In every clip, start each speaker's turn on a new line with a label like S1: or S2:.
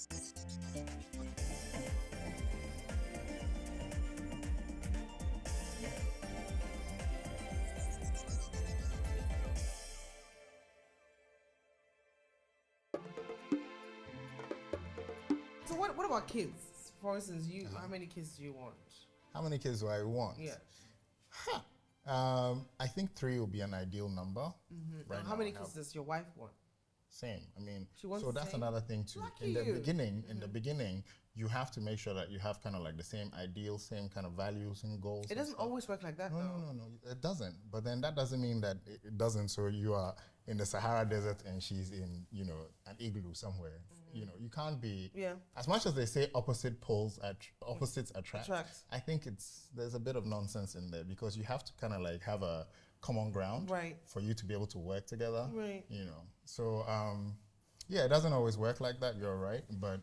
S1: So what about kids? For instance, how many kids do you want?
S2: How many kids do I want?
S1: Yeah.
S2: I think 3 will be an ideal number.
S1: Right. How many kids does your wife want?
S2: Same. I mean,
S1: so
S2: that's another thing too. In the beginning, you have to make sure that you have kind of like the same ideal, same kind of values and goals.
S1: It doesn't always work like that, though.
S2: No, it doesn't. But then that doesn't mean that it doesn't. So you are in the Sahara Desert and she's in, an igloo somewhere. You can't be.
S1: Yeah.
S2: As much as they say opposites attract. I think there's a bit of nonsense in there because you have to kind of like have a common ground,
S1: right,
S2: for you to be able to work together,
S1: right?
S2: So it doesn't always work like that. You're right, but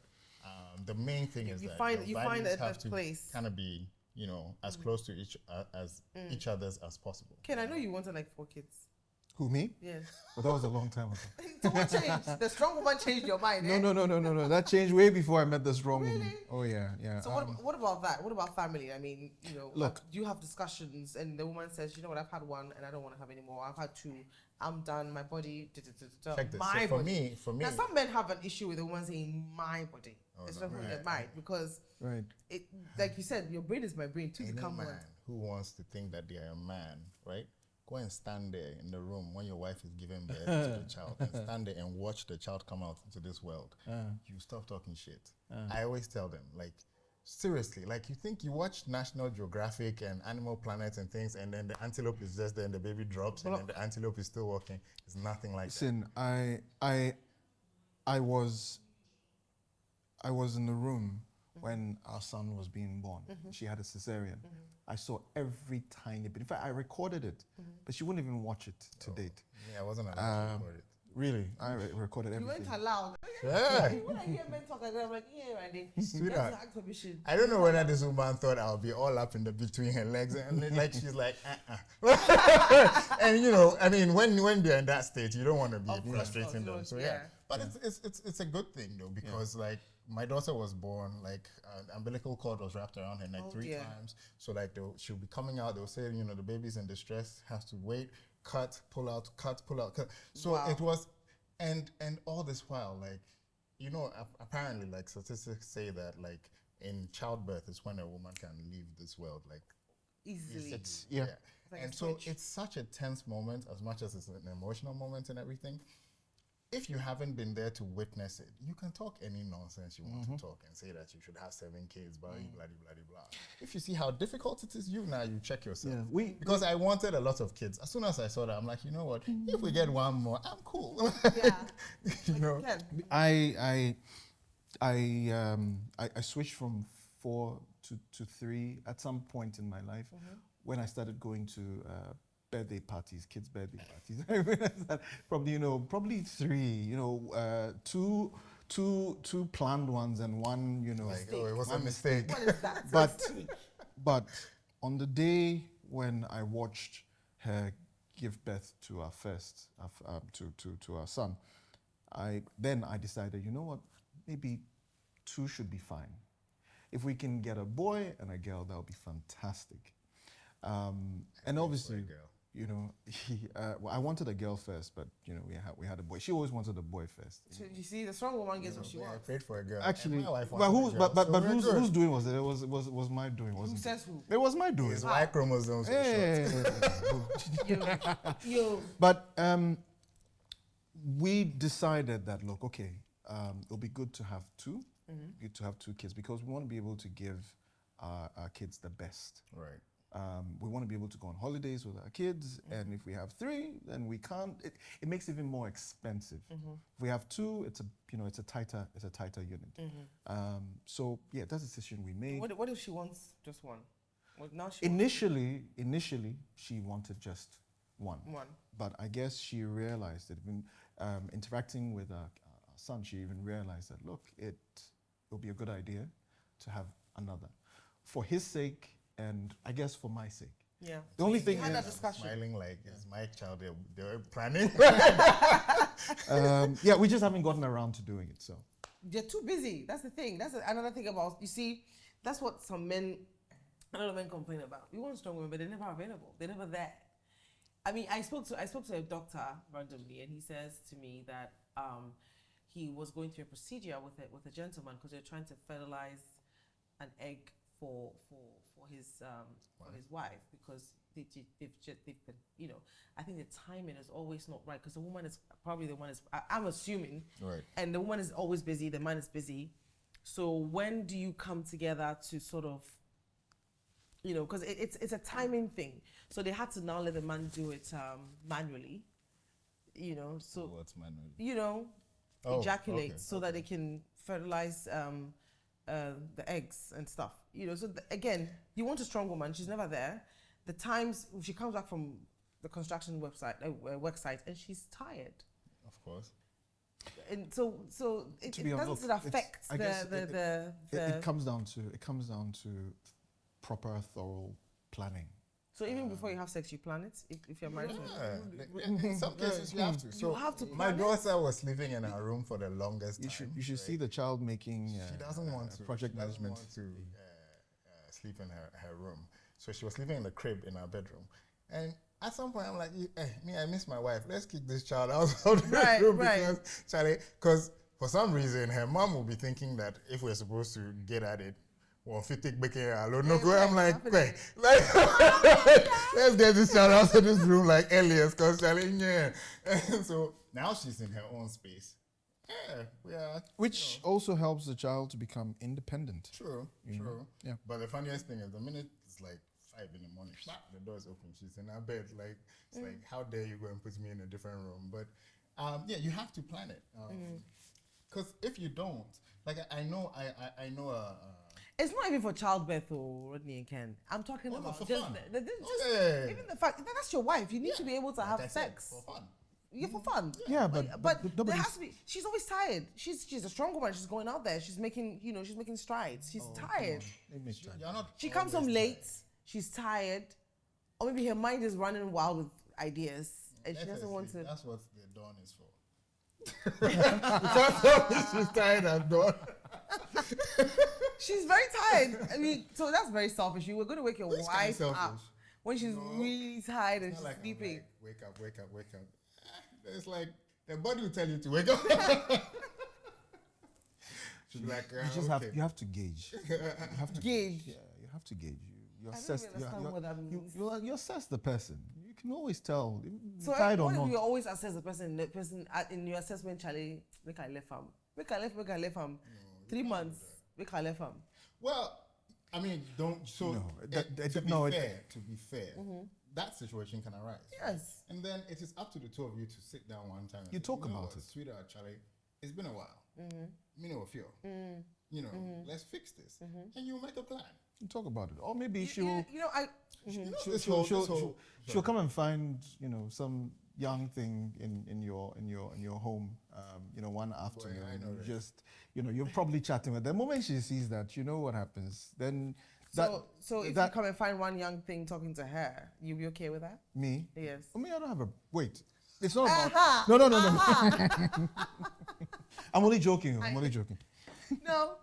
S2: the main thing is that
S1: you find
S2: have to
S1: place
S2: kind of be as close to each other's as possible.
S1: Ken, I know you wanted like 4 kids.
S3: Who, me?
S1: Yeah.
S3: Well, that was a long time ago.
S1: So what changed? The strong woman changed your mind.
S3: No. That changed way before I met the strong woman. Oh yeah.
S1: So what about that? What about family? I mean,
S3: look,
S1: do you have discussions and the woman says, you know what, I've had 1 and I don't want to have any more. I've had 2. I'm done. My body.
S2: Check this.
S1: My
S2: so
S1: body.
S2: For me.
S1: Now some men have an issue with the woman saying my body, especially when they're married, because it, like you said, your brain is my brain too.
S2: Any man who wants to think that they are a man, right? Go and stand there in the room when your wife is giving birth to the child and stand there and watch the child come out into this world. You stop talking shit. I always tell them, like, seriously, like you think you watch National Geographic and Animal Planet and things and then the antelope is just there and the baby drops and then the antelope is still walking. It's nothing like that.
S3: Listen, I was in the room when our son was being born. She had a cesarean. I saw every tiny bit. In fact, I recorded it, but she wouldn't even watch it to date.
S2: Yeah, I wasn't allowed to record it.
S3: Really? I recorded everything.
S1: You went aloud.
S2: Yeah.
S1: When I hear men talk like that, I'm like, yeah, Randy.
S2: Sweetheart,
S1: That's an exhibition.
S2: I don't know whether this woman thought I'll be all up in the between her legs and then, like she's like, And I mean, when they're in that state, you don't want to be frustrating them. So yeah. But it's a good thing though, because like my daughter was born, like umbilical cord was wrapped around her neck 3 times. So like she'll be coming out, they'll say, the baby's in distress, has to wait, cut, pull out, cut, pull out, cut. So it was, and all this while, like, apparently like statistics say that like in childbirth is when a woman can leave this world like
S1: easily.
S2: Like and so it's such a tense moment as much as it's an emotional moment and everything. If you haven't been there to witness it, you can talk any nonsense you want to talk and say that you should have 7 kids, blah, blah, blah, blah. If you see how difficult it is, you check yourself.
S3: Yeah,
S2: because I wanted a lot of kids. As soon as I saw that, I'm like, you know what? If we get 1 more, I'm cool.
S3: I switched from 4 to 3 at some point in my life when I started going to birthday parties, kids' birthday parties. I realized that probably 3. Two planned ones and 1.
S2: It was a mistake.
S1: What is that?
S3: But on the day when I watched her give birth to our first, to our son, I decided, you know what, maybe 2 should be fine. If we can get a boy and a girl, that would be fantastic. And obviously, I wanted a girl first, but we had a boy. She always wanted a boy first.
S1: So you see, the strong woman gets what she wants.
S2: I prayed for a girl.
S3: Actually,
S2: but
S3: who's doing was it? It was my doing, wasn't it?
S1: Who says who?
S3: It was my doing.
S2: His Y chromosomes were short.
S1: Yo.
S3: But we decided that it'll be good to have 2. Good to have 2 kids because we want to be able to give our kids the best.
S2: Right.
S3: We want to be able to go on holidays with our kids, and if we have 3, then we can't. It makes it even more expensive. If we have 2, it's a tighter unit. So yeah, that's the decision we made.
S1: What if she wants just 1? Well, now
S3: initially, she wanted just 1.
S1: 1.
S3: But I guess she realized that when interacting with our son, she even realized that it'll be a good idea to have another, for his sake. And I guess for my sake.
S1: Yeah.
S3: The only thing
S1: had
S3: is,
S1: that discussion.
S2: Smiling like it's my child. They were planning.
S3: Yeah, we just haven't gotten around to doing it. So.
S1: They're too busy. That's the thing. That's another thing about, you see, that's what some men, a lot of men complain about. We want strong women, but they're never available. They're never there. I mean, I spoke to a doctor randomly, and he says to me that he was going through a procedure with a gentleman because they're trying to fertilize an egg for his wife, because they've been, you know, I think the timing is always not right, because the woman is probably the one is, I'm assuming,
S2: right,
S1: and the woman is always busy, the man is busy. So when do you come together to sort of, you know, because it's a timing thing. So they had to now let the man do it manually, you know. So
S2: what's manually?
S1: You know, ejaculate so that they can fertilize the eggs and stuff. You know, so again, you want a strong woman. She's never there. The times she comes back from the construction work site and she's tired.
S2: Of course.
S1: And so it doesn't affect
S3: it comes down to proper, thorough planning.
S1: So even before you have sex, you plan it if you're married.
S2: In some cases, you have to. So
S1: you have to.
S2: My daughter was living in her room for the longest time.
S3: You should see the child making.
S2: She doesn't want to.
S3: Project management.
S2: Doesn't want to sleep in her room. So she was living in the crib in our bedroom, and at some point I'm like, I miss my wife. Let's kick this child out of the room because Charlie, because for some reason her mom will be thinking that if we're supposed to get at it. Well, if you take back here alone, I'm like, wait, let's get this child out of this room like earliest, because so now she's in her own space.
S3: Which also helps the child to become independent.
S2: True.
S3: Yeah.
S2: But the funniest thing is the minute it's like 5 in the morning, the door's open, she's in her bed. Like, it's like, how dare you go and put me in a different room? But you have to plan it. Because if you don't, like I know
S1: it's not even for childbirth or Rodney and Ken. I'm talking about just
S2: fun.
S1: Even the fact that that's your wife. You need to be able to have sex
S2: for fun.
S1: Yeah, for fun.
S3: Yeah, but
S1: there has to be. She's always tired. She's a strong woman. She's going out there. She's making strides. She's tired. She comes home late. She's tired, or maybe her mind is running wild with ideas, and she doesn't want to.
S2: That's what the dawn is for. She's tired at dawn.
S1: She's very tired. I mean, so that's very selfish. You were going to wake your wife up when she's really tired and she's sleeping.
S2: Like, wake up. It's like the body will tell you to wake up. She's like,
S3: you have to gauge. You have to gauge. Yeah, you have to gauge. You assess. You assess the person. You can always tell.
S1: So
S3: tired or not.
S1: You always assess the person. The person in your assessment, Charlie, make I left him. Make I left him. 3 months. Make I left him.
S2: Well, I mean, don't. So to be fair, that situation can arise.
S1: Yes.
S2: And then it is up to the two of you to sit down one time.
S3: You talk about it,
S2: sweetheart, Charlie. It's been a while. Me no feel. Let's fix this, and you make a plan.
S3: You talk about it, or maybe she'll. She'll come and find some young thing in your home. One afternoon. You're probably chatting with her. The moment she sees that, you know what happens. Then.
S1: So if you come and find one young thing talking to her, you'll be okay with that?
S3: Me?
S1: Yes.
S3: I mean, I don't have a... Wait. It's not about... No. I'm only joking.
S1: No.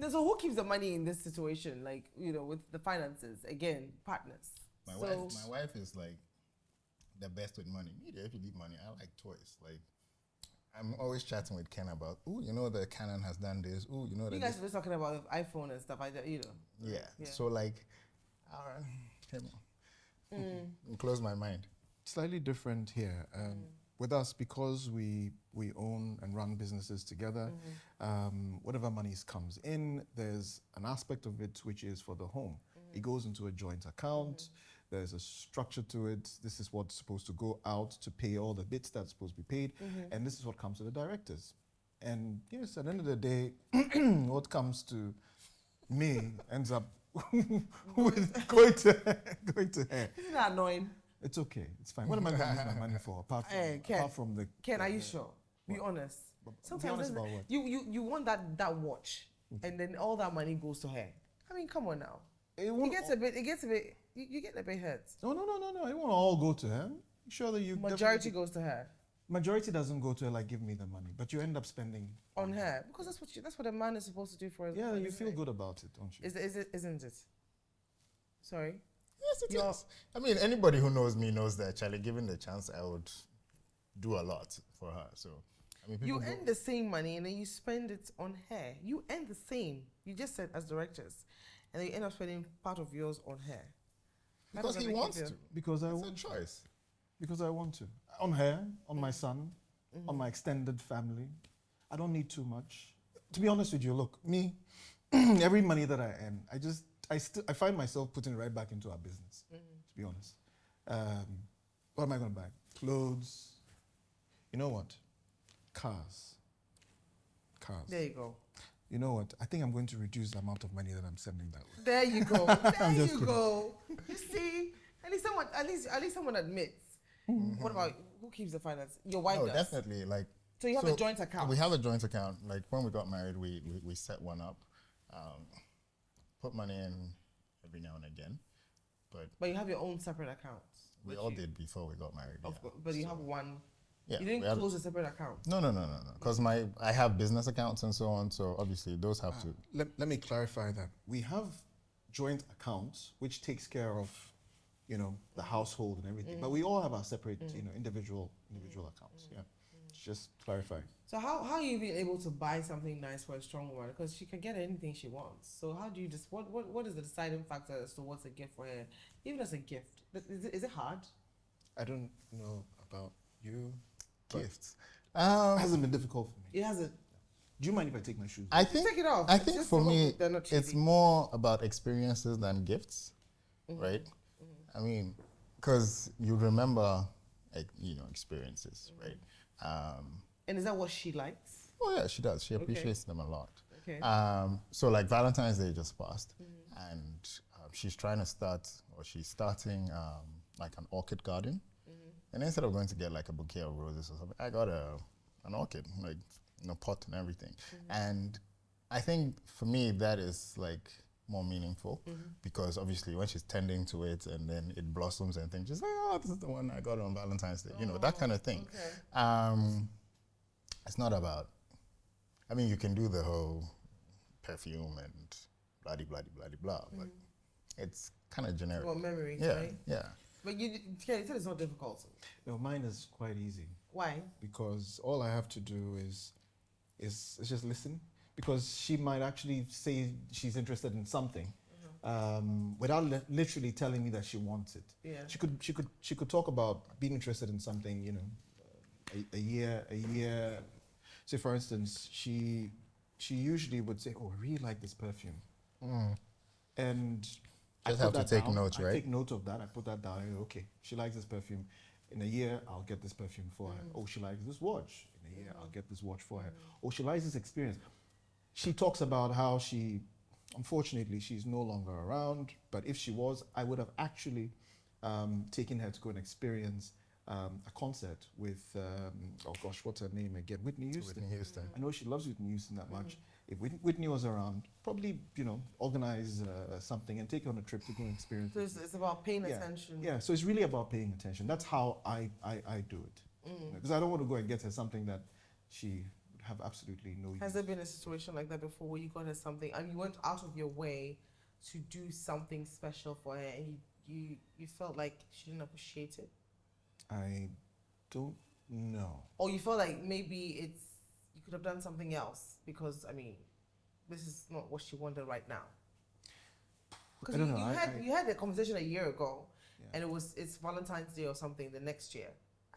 S1: So who keeps the money in this situation? Like, with the finances? Again, partners.
S2: My wife is like the best with money. If you need money, I like toys. Like, I'm always chatting with Ken about, the Canon has done this.
S1: You guys were talking about the iPhone and stuff.
S2: Yeah. So like, close my mind.
S3: Slightly different here. With us, because we own and run businesses together, whatever money comes in, there's an aspect of it which is for the home. It goes into a joint account. There's a structure to it. This is what's supposed to go out to pay all the bits that's supposed to be paid. And this is what comes to the directors. And yes, at the end of the day, what comes to me ends up with going to her.
S1: Isn't that annoying?
S3: It's okay. It's fine. What am I going to use my money for? Apart from the...
S1: Ken, are you sure? Be honest. Sometimes
S3: be honest about what?
S1: You want that watch, and then all that money goes to her. I mean, come on now. It gets a bit. You get a bit hurt.
S3: No. It won't all go to her. Sure that you...
S1: Majority goes to her.
S3: majority doesn't go to her like, give me the money, but you end up spending
S1: on her because that's what a man is supposed to do for us.
S3: Yeah, you feel good about it, don't you?
S1: Isn't it? Sorry.
S2: Yes, it is. I mean, anybody who knows me knows that, Charlie, given the chance, I would do a lot for her. So, I mean,
S1: you earn the same money and then you spend it on her. You earn the same. You just said as directors, and then you end up spending part of yours on her.
S2: Because he wants to.
S3: Because I want
S2: a choice.
S3: Because I want to. On her, on my son, on my extended family. I don't need too much. To be honest with you, look, me, every money that I earn, I find myself putting it right back into our business, to be honest. What am I going to buy? Clothes. You know what? Cars.
S1: There you go.
S3: You know what? I think I'm going to reduce the amount of money that I'm sending that way.
S1: There you go. There you go. You see, at least someone admits. What about who keeps the finance? Your wife does.
S2: Definitely. Like,
S1: so you have a joint account.
S2: We have a joint account. Like when we got married, we set one up. Put money in every now and again, but
S1: you have your own separate accounts.
S2: We all did before we got married.
S1: But you have one.
S2: Yeah,
S1: you didn't close a separate account.
S2: No. Because I have business accounts and so on. So obviously those have to.
S3: Let me clarify that. We have joint accounts which takes care of, the household and everything. But we all have our separate, individual accounts. Yeah. Just clarify.
S1: So how are you being able to buy something nice for a strong woman? Because she can get anything she wants. So how do you just what is the deciding factor as to what's a gift for her? Even as a gift, is it hard?
S3: I don't know about you.
S2: Gifts.
S3: It hasn't been difficult for me.
S1: It hasn't.
S3: Do you mind if I take my shoes off?
S2: I think
S1: take it off.
S2: I think for me it's more about experiences than gifts, right? I mean, because you remember, experiences, right?
S1: And is that what she likes?
S2: Oh yeah, she does. She appreciates them a lot.
S1: Okay.
S2: So like Valentine's Day just passed, and she's starting like an orchid garden. And instead of going to get like a bouquet of roses or something, I got an orchid, like pot and everything. And I think for me that is like more meaningful because obviously when she's tending to it and then it blossoms and things, she's like, oh, this is the one I got on Valentine's Day, that kind of thing.
S1: Okay.
S2: It's not about, I mean, you can do the whole perfume and blah, but it's kind of generic.
S1: Well, memories,
S2: yeah,
S1: right?
S2: Yeah.
S1: But you said it's not difficult.
S3: No, mine is quite easy.
S1: Why?
S3: Because all I have to do is just listen. Because she might actually say she's interested in something, without literally telling me that she wants it.
S1: Yeah.
S3: She could talk about being interested in something, a year. Say for instance, she usually would say, "Oh, I really like this perfume," and
S2: just have to take notes, right?
S3: I take note of that. I put that down. Okay, she likes this perfume. In a year, I'll get this perfume for her. Oh, she likes this watch. In a year, I'll get this watch for her. Oh, she likes this experience. She talks about how unfortunately, she's no longer around. But if she was, I would have actually taken her to go and experience a concert with, what's her name again? Whitney Houston.
S2: Whitney Houston.
S3: I know she loves Whitney Houston that much. If Whitney was around, probably, organize something and take her on a trip to go and experience it.
S1: So it's about paying attention.
S3: Yeah, so it's really about paying attention. That's how I do it. Because I don't want to go and get her something that she would have absolutely no use.
S1: Has there been a situation like that before where you got her something and you went out of your way to do something special for her and you felt like she didn't appreciate it?
S3: I don't know.
S1: Or you felt like maybe you could have done something else because, this is not what she wanted right now. Because you had a conversation a year ago and it's Valentine's Day or something the next year.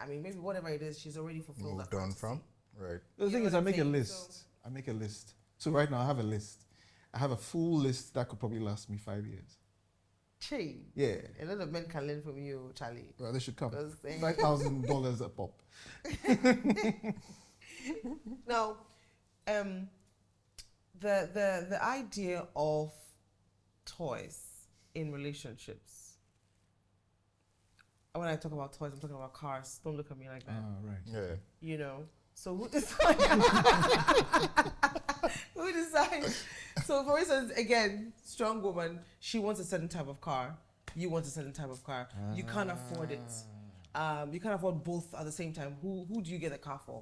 S1: Maybe whatever it is, she's already fulfilled that
S2: Moved on from, right.
S3: The thing is, I make a list. I make a list. So right now I have a list. I have a full list that could probably last me 5 years.
S1: Che.
S3: Yeah.
S1: A lot of men can learn from you, Charlie.
S3: Well, they should come. $5,000 a pop.
S1: Now, the idea of toys in relationships. When I talk about toys, I'm talking about cars. Don't look at me like that.
S3: Right.
S2: Yeah.
S1: So who decides? Who decides? So for instance, again, strong woman, she wants a certain type of car. You want a certain type of car. You can't afford it. you can't afford both at the same time. Who do you get a car for?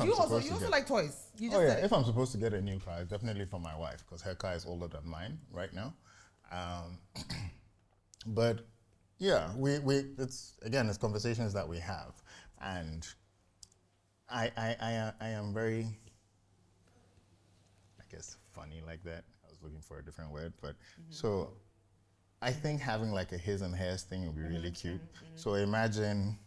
S2: You also
S1: like toys. You
S2: just if I'm supposed to get a new car, it's definitely for my wife because her car is older than mine right now. But yeah, it's conversations that we have, and I am very, I guess, funny like that. I was looking for a different word, but so I think having like a his and hers thing would be really cute. So imagine.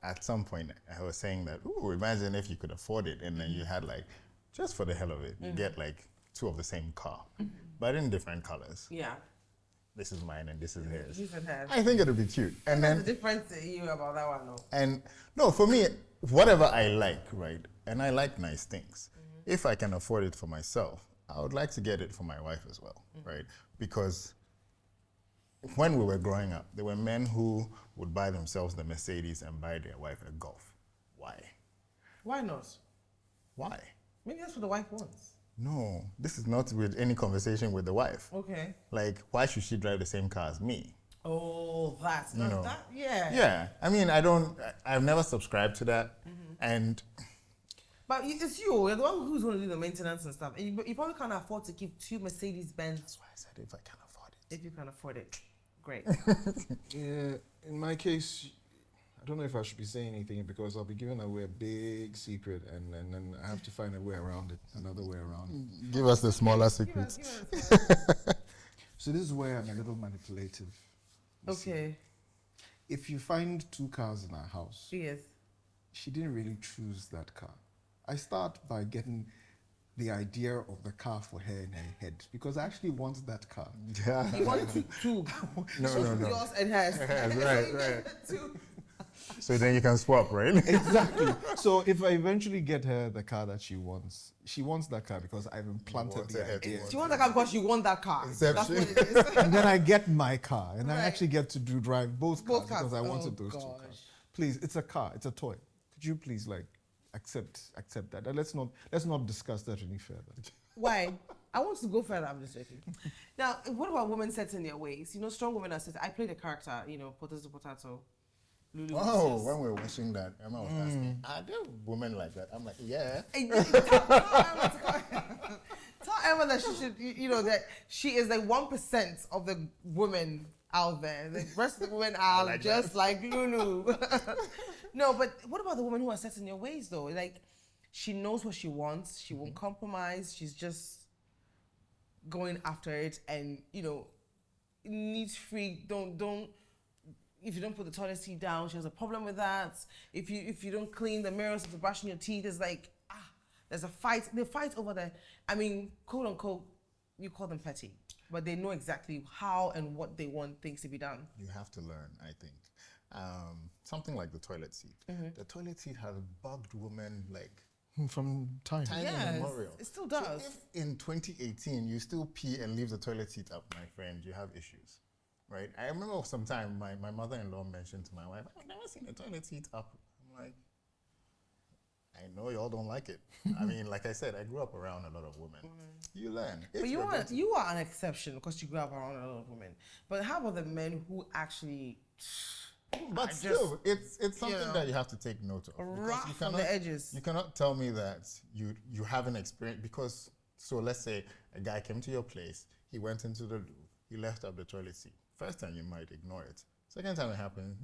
S2: At some point, I was saying that, imagine if you could afford it and then you had like, just for the hell of it, you get like 2 of the same car, but in different colors.
S1: Yeah.
S2: This is mine and this is hers.
S1: His and hers.
S2: I think it would be cute. And then
S1: the difference to you about that one, no?
S2: And no, for me, whatever I like, right? And I like nice things. If I can afford it for myself, I would like to get it for my wife as well, right? Because when we were growing up, there were men who would buy themselves the Mercedes and buy their wife a Golf. Why?
S1: Why not?
S2: Why?
S1: Maybe that's what the wife wants.
S2: No, this is not with any conversation with the wife.
S1: Okay.
S2: Like, why should she drive the same car as me?
S1: Oh, that's yeah.
S2: Yeah, I mean, I've never subscribed to that, and.
S1: But it's you're the one who's going to do the maintenance and stuff, and you probably can't afford to keep 2 Mercedes-Benz.
S2: That's why I said if I can afford it.
S1: If you can afford it. Great.
S3: Yeah, in my case, I don't know if I should be saying anything because I'll be giving away a big secret and then I have to find a way around it, another way around it.
S2: Give us the smaller secrets.
S3: So this is where I'm a little manipulative.
S1: Okay.
S3: If you find 2 cars in our house,
S1: Yes.
S3: she didn't really choose that car. I start by getting the idea of the car for her in her head because I actually want that car.
S2: Yeah.
S1: You want two.
S2: No.
S1: Yours and hers.
S2: Right. So then you can swap, right?
S3: Exactly. So if I eventually get her the car that she wants that car because I've implanted the idea.
S1: She wants that car because you want that car.
S2: Inception.
S1: That's what it is.
S3: And then I get my car and I
S1: Right.
S3: actually get to drive both cars because I
S1: Oh,
S3: wanted those 2 cars. Please, it's a car, it's a toy. Could you please accept that? And let's not discuss that any further.
S1: Why? I want to go further. I'm just joking. Now, what about women set in their ways? You know, strong women are set. I played a character, potato. Lulu.
S2: Oh, when we were watching that, Emma was asking, are there women like that? I'm like, yeah.
S1: Tell Emma that she should, that she is like 1% of the women out there. The rest of the women are like just like Lulu. No, but what about the women who are set in their ways though? Like, she knows what she wants. She won't compromise. She's just going after it, and needs free. Don't. If you don't put the toilet seat down, she has a problem with that. If you don't clean the mirrors after brushing your teeth, it's like there's a fight. They fight over the. I mean, quote unquote, you call them petty, but they know exactly how and what they want things to be done.
S2: You have to learn, I think. Something like the toilet seat. The toilet seat has bugged women like
S3: from time
S2: immemorial.
S1: It still does.
S2: So if in 2018 you still pee and leave the toilet seat up, my friend, you have issues. Right? I remember sometime my mother-in-law mentioned to my wife, I've never seen a toilet seat up. I'm like, I know y'all don't like it. I mean, like I said, I grew up around a lot of women. You learn.
S1: But you are an exception because you grew up around a lot of women. But how about the men who actually...
S2: But still, it's something that you have to take note of.
S1: Rough on the edges.
S2: You cannot tell me that you haven't experienced, because, so let's say a guy came to your place, he went into the loo, he left up the toilet seat. First time you might ignore it. Second time it happens,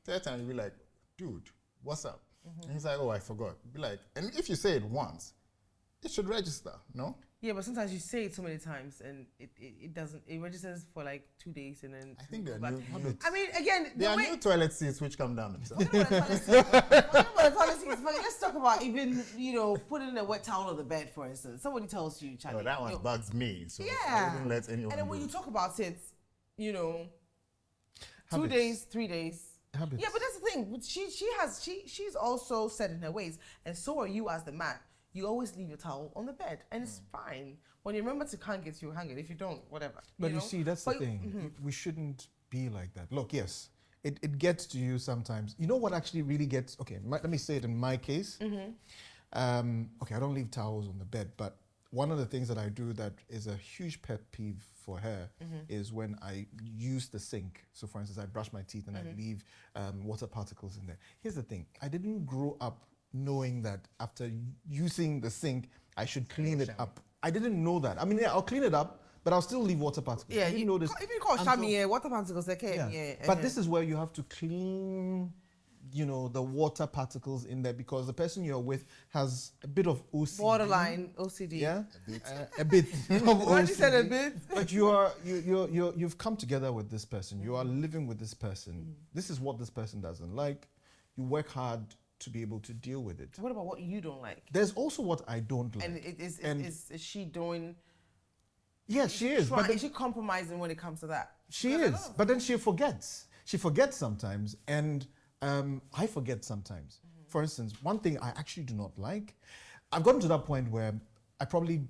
S2: third time you'll be like, dude, what's up? And he's like, oh, I forgot. Be like, and if you say it once, it should register, no?
S1: Yeah, but sometimes you say it so many times and it doesn't. It registers for like 2 days and then.
S2: I think there are new habits.
S1: I mean, again,
S2: there are new toilet seats which come down themselves.
S1: Let's talk about even putting a wet towel on the bed, for instance. Somebody tells you, Charlie.
S2: No, that one bugs me. So
S1: yeah.
S2: I wouldn't let anyone.
S1: And then when you talk about it, 2
S3: Habits.
S1: days, 3 days.
S3: Habits.
S1: Yeah, but that's the thing. She's also set in her ways, and so are you as the man. You always leave your towel on the bed, and it's fine. When you remember to hang it, you hang it. If you don't, whatever.
S3: But you see, that's the thing. We shouldn't be like that. Look, yes, it gets to you sometimes. You know what actually really gets... Okay, let me say it in my case. Okay, I don't leave towels on the bed, but one of the things that I do that is a huge pet peeve for her is when I use the sink. So for instance, I brush my teeth and I leave water particles in there. Here's the thing. I didn't grow up knowing that after using the sink, I should clean it up. I didn't know that. I mean, yeah, I'll clean it up, but I'll still leave water particles.
S1: Yeah, you notice. If you call Shami, water particles, they came. Yeah.
S3: But this is where you have to clean, you know, the water particles in there because the person you're with has a bit of OCD.
S1: Borderline OCD.
S3: Yeah, a bit of
S1: Why
S3: OCD.
S1: you said a bit?
S3: But you've come together with this person. You are living with this person. This is what this person doesn't like. You work hard to be able to deal with it.
S1: What about what you don't like?
S3: There's also what I don't like.
S1: And is she doing?
S3: Yeah, she is.
S1: But is she compromising when it comes to that?
S3: She is. But then she forgets. She forgets sometimes, and I forget sometimes. For instance, one thing I actually do not like, I've gotten to that point where I probably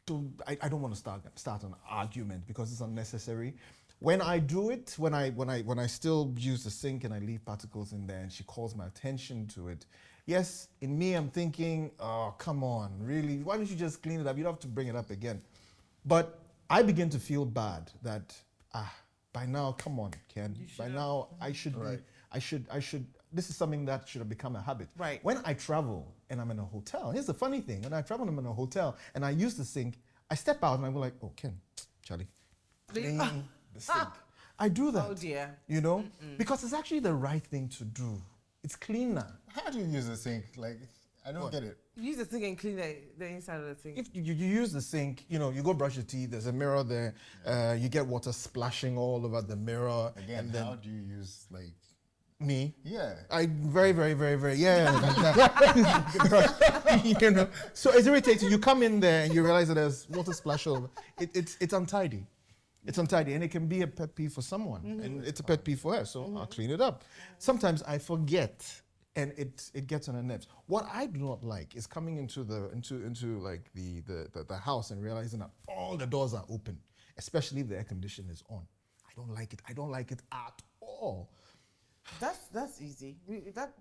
S3: don't. I don't want to start an argument because it's unnecessary. When I do it, when I still use the sink and I leave particles in there and she calls my attention to it, yes, in me I'm thinking, oh, come on, really? Why don't you just clean it up? You don't have to bring it up again. But I begin to feel bad that, by now, come on, Ken. By now, I should be, this is something that should have become a habit.
S1: Right.
S3: When I travel and I'm in a hotel, here's the funny thing, when I travel and I'm in a hotel and I use the sink, I step out and I'm like, oh, Ken, Charlie, clean the sink. I do that.
S1: Oh dear.
S3: You know? Because it's actually the right thing to do. It's cleaner.
S2: How do you use the sink? Like, I don't get it.
S1: You use the sink and clean the inside of the sink.
S3: If you use the sink, you know, you go brush your teeth, there's a mirror there, you get water splashing all over the mirror.
S2: Again,
S3: and then
S2: how do you use, like...
S3: Me?
S2: Yeah.
S3: I very, yeah. You know, so it's irritating. You come in there and you realize that there's water splash over. It's untidy. It's untidy, and it can be a pet peeve for someone, and it's a pet peeve for her. So I'll clean it up. Sometimes I forget, and it gets on her nerves. What I do not like is coming into like the house and realizing that all the doors are open, especially if the air conditioner is on. I don't like it. I don't like it at all.
S1: That's easy. That's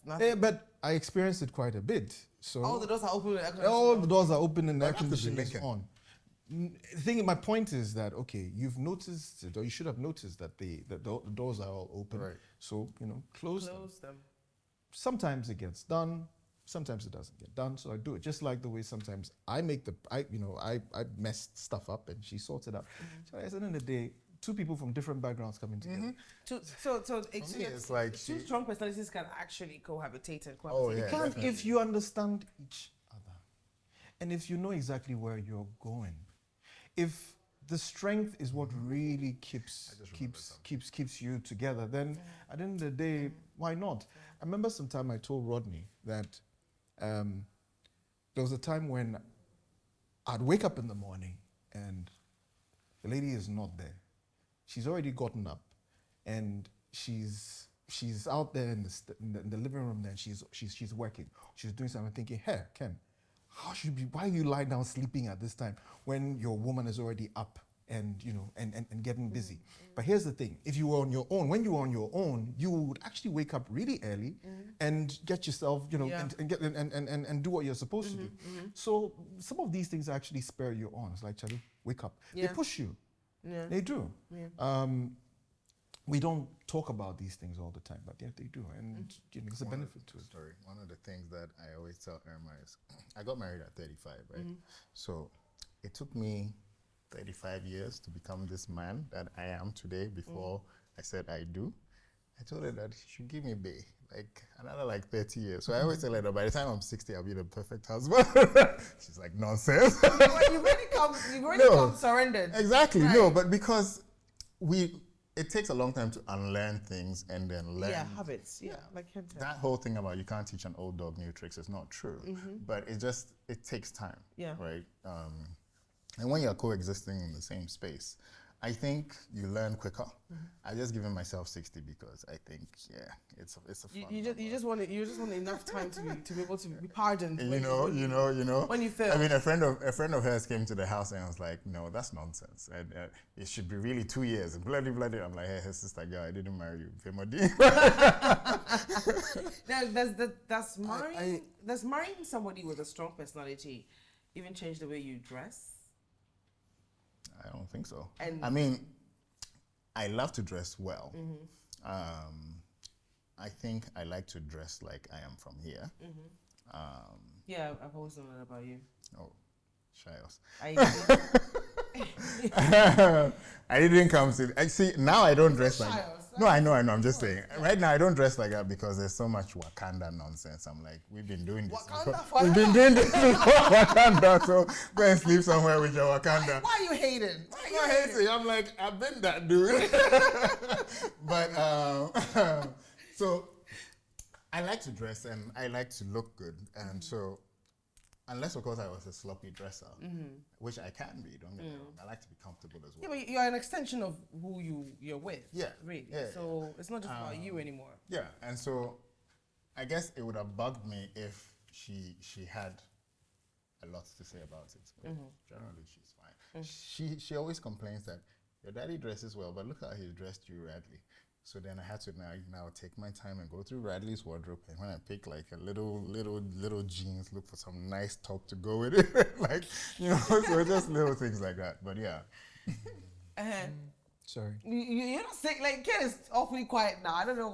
S1: nothing.
S3: But I experienced it quite a bit. So
S1: all the doors are open.
S3: All the doors are open and the air conditioner is on. My point is that, okay, you've noticed it, or you should have noticed that the doors are all open. Right. So, you know, close them. Sometimes it gets done, sometimes it doesn't get done. So I do it just like the way sometimes I mess stuff up and she sorts it out. So at the end of the day, two people from different backgrounds coming together.
S1: It's like two strong personalities can actually cohabitate and cohabitate.
S2: Oh, yeah,
S3: you can't if you understand each other, and if you know exactly where you're going. If the strength is what really keeps you together, then at the end of the day, why not? I remember sometime I told Rodney that there was a time when I'd wake up in the morning and the lady is not there. She's already gotten up, and she's out there in the living room. There, she's working. She's doing something. Thinking, hey, Ken, why are you lying down sleeping at this time when your woman is already up and and getting busy? But here's the thing: if you were on your own, when you were on your own, you would actually wake up really early and get yourself, and do what you're supposed to do. So some of these things actually spur you on. It's like, Charlie, wake up. They push you. Yeah. They do. Yeah. We don't talk about these things all the time, but yeah, they do, and there's a benefit to it.
S2: Sorry, one of the things that I always tell Irma is, I got married at 35, right? So it took me 35 years to become this man that I am today. Before I said I do, I told her that she should give me another 30 years. So I always tell her that by the time I'm 60, I'll be the perfect husband. She's like, nonsense.
S1: You've already come surrendered.
S2: Exactly, right. No, but because it takes a long time to unlearn things and then learn.
S1: Yeah, habits. Yeah, like him.
S2: That whole thing about you can't teach an old dog new tricks is not true. But it takes time. Yeah. Right. And when you're coexisting in the same space, I think you learn quicker. I just given myself 60 because I think it's a fun.
S1: You just want enough time to be able to be pardoned.
S2: You know.
S1: When you fail.
S2: I mean, a friend of hers came to the house and I was like, no, that's nonsense. And it should be really 2 years. And bloody. I'm like, hey, her sister, girl, I didn't marry you.
S1: That's marrying somebody with a strong personality even change the way you dress?
S2: I don't think so.
S1: And
S2: I mean, I love to dress well. I think I like to dress like I am from here.
S1: Yeah, I've always known that about you.
S2: Oh, Shios.
S1: I
S2: I didn't come to. I see now. I don't dress like.
S1: Shios.
S2: No, I know. I'm just saying. Right now, I don't dress like that because there's so much Wakanda nonsense. I'm like, we've been doing this. We've been doing this before Wakanda. So go and sleep somewhere with your Wakanda.
S1: Why are you hating?
S2: I'm not hating. I'm like, I've been that dude. But so I like to dress and I like to look good, and so. Unless, of course, I was a sloppy dresser, which I can be, don't get me wrong. I like to be comfortable as well.
S1: Yeah, but you're an extension of who you're with.
S2: Yeah.
S1: Really.
S2: Yeah.
S1: So it's not just about you anymore.
S2: Yeah, and so I guess it would have bugged me if she had a lot to say about it. But generally, she's fine. She always complains that your daddy dresses well, but look how he dressed you badly. So then I had to now take my time and go through Radley's wardrobe, and when I pick like a little jeans, look for some nice top to go with it, like so just little things like that. But yeah.
S3: Sorry.
S1: You're not saying like Ken is awfully quiet now. I don't know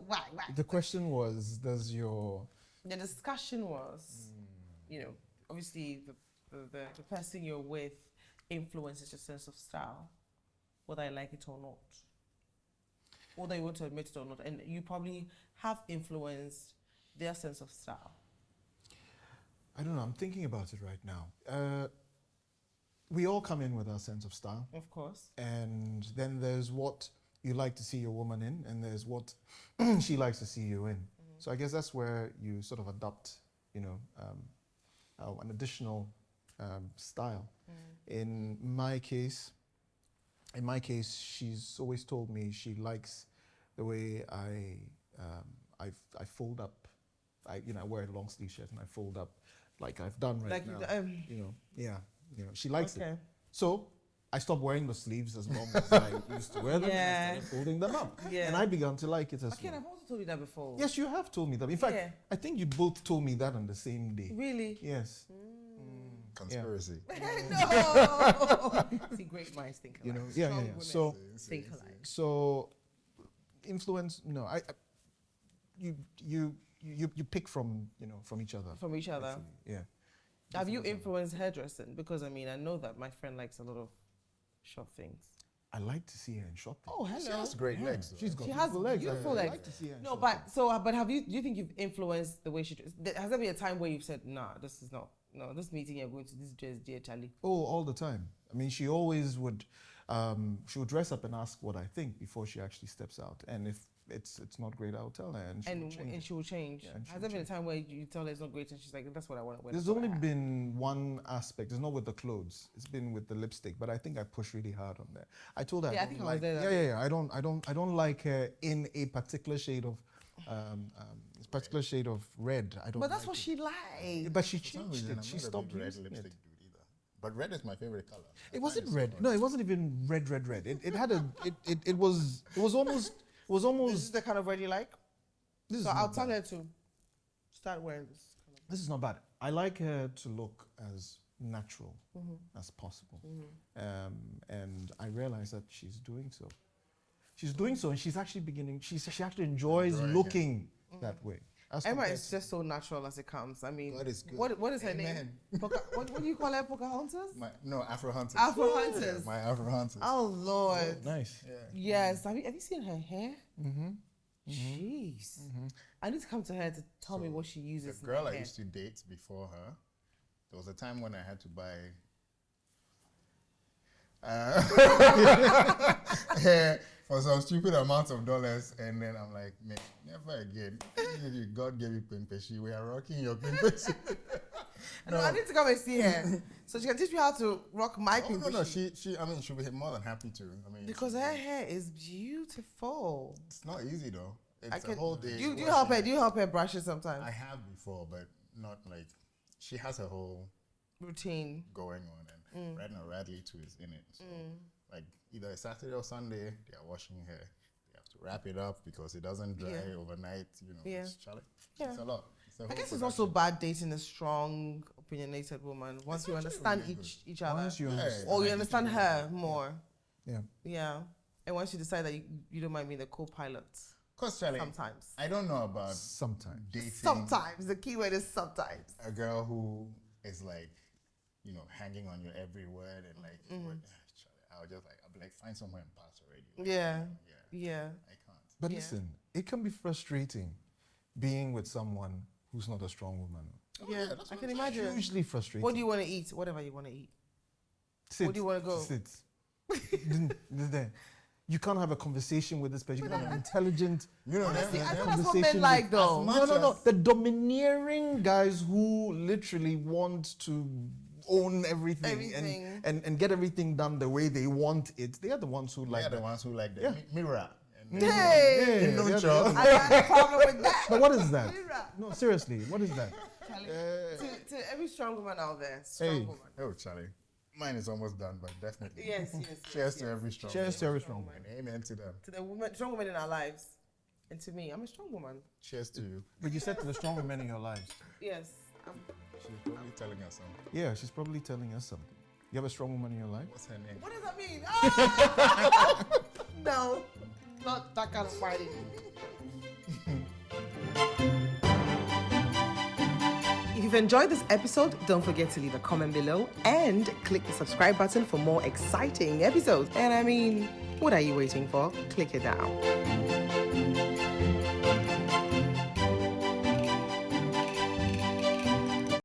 S1: why.
S3: The question was, the
S1: discussion was, obviously the person you're with influences your sense of style, whether I like it or not. Whether you want to admit it or not, and you probably have influenced their sense of style.
S3: I don't know, I'm thinking about it right now. We all come in with our sense of style.
S1: Of course.
S3: And then there's what you like to see your woman in, and there's what she likes to see you in. So I guess that's where you sort of adopt, an additional style. In my case, she's always told me she likes the way I fold up. I wear a long sleeve shirt and I fold up like I've done right now. She likes it. So I stopped wearing the sleeves as long as I used to wear them. And I started folding them up, and I began to like it as well.
S1: I've also told you that before.
S3: Yes, you have told me that. In fact, I think you both told me that on the same day.
S1: Really?
S3: Yes.
S2: Conspiracy.
S1: No. See, great minds think alike.
S3: So
S1: think alike.
S3: So influence. You pick from each other.
S1: From each other.
S3: Actually. Yeah.
S1: Have you influenced hairdressing? Because I know that my friend likes a lot of short things.
S3: I like to see her in short things.
S1: Oh, hello.
S2: She has great legs. Though.
S3: She's got
S1: she has
S3: beautiful legs.
S1: Beautiful
S3: I
S1: legs.
S3: like to see her in
S1: No,
S3: short
S1: but do you think you've influenced the way she dresses? Has there been a time where you've said, nah, this is not, no, this meeting you're going to, this dress, dear Charlie?
S3: Oh, all the time. I mean, she always would, she would dress up and ask what I think before she actually steps out. And if it's not great, I'll tell her, and
S1: she will change.
S3: Yeah,
S1: Has there been a time where you tell her it's not great and she's like, that's what I want to wear?
S3: There's only been one aspect. It's not with the clothes. It's been with the lipstick. But I think I pushed really hard on that. I told her.
S1: Yeah, I think I was there.
S3: Yeah. I don't like her in a particular shade of, red. I don't.
S1: But that's
S3: like
S1: what she liked.
S3: But she changed it. She stopped
S2: red
S3: using
S2: lipstick
S3: it.
S2: dude either. But red is my favorite color.
S3: It wasn't red. No, it wasn't even red. It had a. It was almost. It was almost.
S1: This is the kind of red you like? So I'll tell her to start wearing this.
S3: This is not bad. I like her to look as natural as possible. And I realize that she's doing so. She's doing so, and she's actually beginning. She actually enjoys looking that way.
S1: Emma is just so natural as it comes. I mean,
S2: God is good.
S1: What is her name? What do you call her? Pocahontas?
S2: Afro Hunters.
S1: Afro Hunters.
S2: My Afro Hunters.
S1: Oh Lord.
S3: Oh, nice.
S2: Yeah.
S1: Yes. Have you seen her hair? Jeez. I need to come to her to tell me what she uses.
S2: The girl I used to date before her, there was a time when I had to buy hair for some stupid amount of dollars, and then I'm like, man, never again. God gave you pimpeshi. We are rocking your pimpeshi.
S1: No, I need to come and see her so she can teach me how to rock my pimpeshi.
S2: No. She'll be more than happy to.
S1: Because her hair is beautiful.
S2: It's not easy though. It's a whole day.
S1: Do you help her? Do you help her brush it sometimes?
S2: I have before, but not like. She has a whole
S1: routine
S2: going on, and right now Radley too is in it. So like either Saturday or Sunday, they are washing hair. They have to wrap it up because it doesn't dry overnight. It's a lot. It's a
S1: I guess it's also bad dating a strong opinionated woman. Once you understand each other,
S3: Once you understand,
S1: or you understand her more.
S3: yeah.
S1: And once you decide that you don't mind being the co-pilot.
S2: Because Charlie,
S1: sometimes
S2: I don't know about
S3: sometimes
S2: dating.
S1: Sometimes the key word is sometimes.
S2: A girl who is like, you know, hanging on your every word and like, I'll be like, find somewhere and pass already.
S1: Yeah.
S2: I can't.
S3: But listen, it can be frustrating being with someone who's not a strong woman.
S1: Yeah, I can imagine.
S3: Hugely frustrating.
S1: What do you want to eat? Whatever you want to eat.
S3: Sit.
S1: Where do you want to go?
S3: Sit. You can't have a conversation with this person. You can have an intelligent
S1: Honestly, I thought that's what
S3: conversation.
S1: men like, though.
S3: No. The domineering guys who literally want to own everything. And get everything done the way they want it. They are the ones who like.
S2: They are the ones who like the mirror.
S1: Hey!
S2: No
S1: I have a problem with that.
S3: But what is that? No, seriously, what is that?
S1: To every strong woman out there, strong woman.
S2: Oh, Charlie. Mine is almost done, but definitely.
S1: Yes.
S2: Cheers to every strong
S3: Cheers to every strong woman.
S2: And amen to them.
S1: To the strong women in our lives. And to me, I'm a strong woman.
S2: Cheers to you.
S3: But you said to the strong women in your lives.
S1: Yes.
S2: She's probably telling us something.
S3: Yeah, she's probably telling us something. You have a strong woman in your life?
S2: What's her name?
S1: What does that mean? Ah! No, not that kind of fighting. If you've enjoyed this episode, don't forget to leave a comment below and click the subscribe button for more exciting episodes. And I mean, what are you waiting for? Click it now.